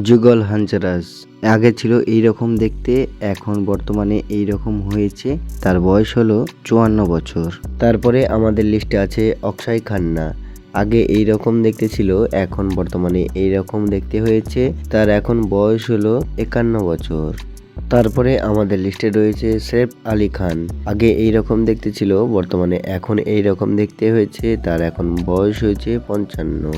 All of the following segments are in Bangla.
যুগল হাঞ্জরাজ আগে ছিল এইরকম দেখতে, এখন বর্তমানে এইরকম হয়েছে। তার বয়স হলো 54 বছর। তারপরে আমাদের লিস্টে আছে অক্ষয় খান্না। আগে এইরকম দেখতে ছিল, এখন বর্তমানে এইরকম দেখতে হয়েছে। তার এখন বয়স হলো 51 বছর। তারপরে আমাদের লিস্টে রয়েছে সৈফ আলী খান। আগে এইরকম দেখতে ছিল, বর্তমানে এখন এইরকম দেখতে হয়েছে। তার এখন বয়স হয়েছে 55।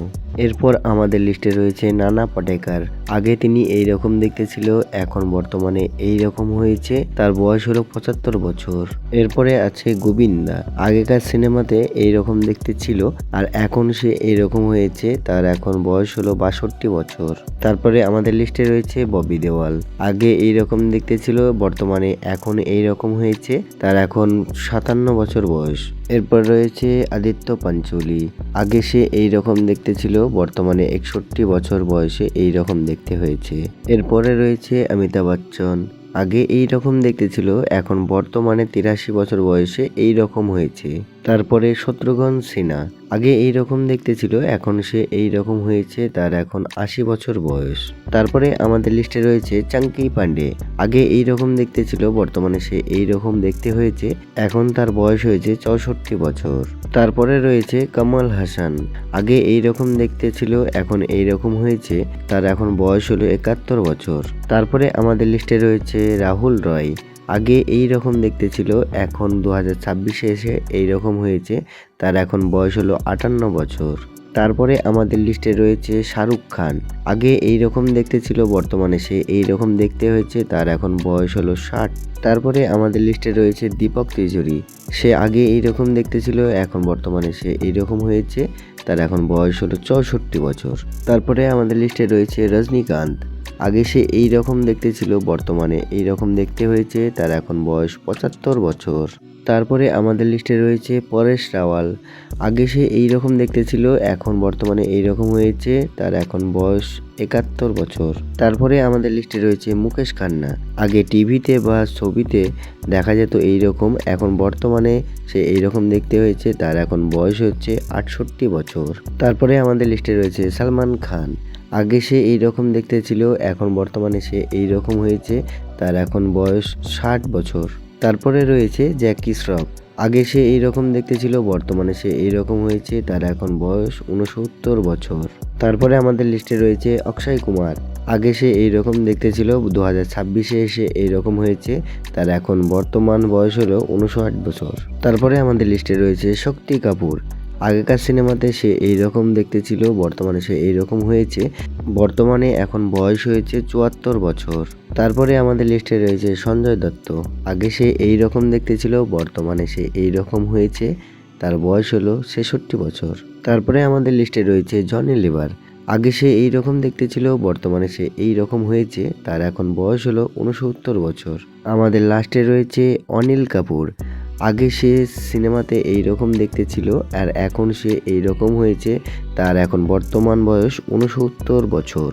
এরপর আমাদের লিস্টে রয়েছে নানা পাটেকর। আগে তিনি এইরকম দেখতে ছিল, এখন বর্তমানে এইরকম হয়েছে। তার বয়স হলো 75 বছর। এরপরে আছে গোবিন্দা। আগেকার সিনেমাতে এইরকম দেখতে ছিল, আর এখন সে এইরকম হয়েছে। তার এখন বয়স হলো 62 বছর। তারপরে আমাদের লিস্টে রয়েছে ববি দেওয়াল। আগে এইরকম দেখতে ছিল, বর্তমানে এখন এইরকম হয়েছে। তার এখন 57 বছর বয়স। এরপর রয়েছে আদিত্য পাঞ্চোলি। আগে সে এইরকম দেখতে ছিল, বর্তমানে 61 বছর বয়সে এইরকম দেখতে হয়েছে। এরপরে রয়েছে অমিতাভ বচ্চন। আগে এইরকম দেখতে ছিল, এখন বর্তমানে 83 বছর বয়সে এইরকম হয়েছে। তারপরে শত্রুঘ্ন সিনহা। আগে এইরকম দেখতে ছিল, এখন সে এইরকম হয়েছে। তার এখন 80 বছর বয়স। তারপরে আমাদের লিস্টে রয়েছে চাঙ্কি পান্ডে। আগে এইরকম দেখতে ছিল, বর্তমানে সে এইরকম দেখতে হয়েছে। এখন তার বয়স হয়েছে 64 বছর। তারপরে রয়েছে কমল হাসান। আগে এইরকম দেখতে ছিল, এখন এইরকম হয়েছে। তার এখন বয়স হলো 71 বছর। তারপরে আমাদের লিস্টে রয়েছে রাহুল রয়। আগে এই রকম দেখতে ছিল, এখন 2026-এ এসে এইরকম হয়েছে। তার এখন বয়স হলো 58 বছর। তারপরে আমাদের লিস্টে রয়েছে শাহরুখ খান। আগে এই রকম দেখতে ছিল, বর্তমানে সে এই রকম দেখতে হয়েছে। তার এখন বয়স হলো 60। তারপরে আমাদের লিস্টে রয়েছে দীপক তিজোরি। সে আগে এই রকম দেখতে ছিল, এখন বর্তমানে সে এইরকম হয়েছে। তার এখন বয়স হলো 64 বছর। তারপরে আমাদের লিস্টে রয়েছে রজনীকান্ত। আগে সে এই রকম দেখতে ছিল, বর্তমানে এই রকম দেখতে হয়েছে। তার এখন বয়স 75 বছর। তারপরে আমাদের লিস্টে রয়েছে পরেশ রাওয়াল। আগে সে এই রকম দেখতে ছিল, এখন বর্তমানে এই রকম হয়েছে। তার এখন বয়স 71 বছর। তারপরে আমাদের লিস্টে রয়েছে মুকেশ খান্না। আগে টিভিতে বা ছবিতে দেখা যেত এই রকম, এখন বর্তমানে সে এই রকম দেখতে হয়েছে। তার এখন বয়স হচ্ছে 68 বছর। তারপরে আমাদের লিস্টে রয়েছে সালমান খান। আগে সে এই রকম দেখতে ছিল, এখন বর্তমানে সে এই রকম হয়েছে। তার এখন বয়স 60 বছর। তারপরে রয়েছে জ্যাকি শ্রফ। আগে সে এই রকম দেখতে ছিল, বর্তমানে সে এই রকম হয়েছে। তার এখন বয়স 69 বছর। তারপরে আমাদের লিস্টে রয়েছে অক্ষয় কুমার। আগে সে এই রকম দেখতে ছিল, 2026-এ এসে এই রকম হয়েছে। তার এখন বর্তমান বয়স হলো 59 বছর। তারপরে আমাদের লিস্টে রয়েছে শক্তি কাপুর। আগেকার সিনেমাতে সে এইরকম দেখতে ছিল, বর্তমানে সে এইরকম হয়েছে। বর্তমানে এখন বয়স হয়েছে 74 বছর। তারপরে আমাদের লিস্টে রয়েছে সঞ্জয় দত্ত। আগে সে এইরকম দেখতে ছিল, বর্তমানে সে এইরকম হয়েছে। তার বয়স হলো 66 বছর। তারপরে আমাদের লিস্টে রয়েছে জনি লিভার। আগে সে এইরকম দেখতে ছিল, বর্তমানে সে এইরকম হয়েছে। তার এখন বয়স হলো 69 বছর। আমাদের লাস্টে রয়েছে অনিল কাপুর। আগে সে সিনেমাতে এই রকম দেখতে ছিল, আর এখন সে এই রকম হয়েছে। তার এখন বর্তমান বয়স 69 বছর।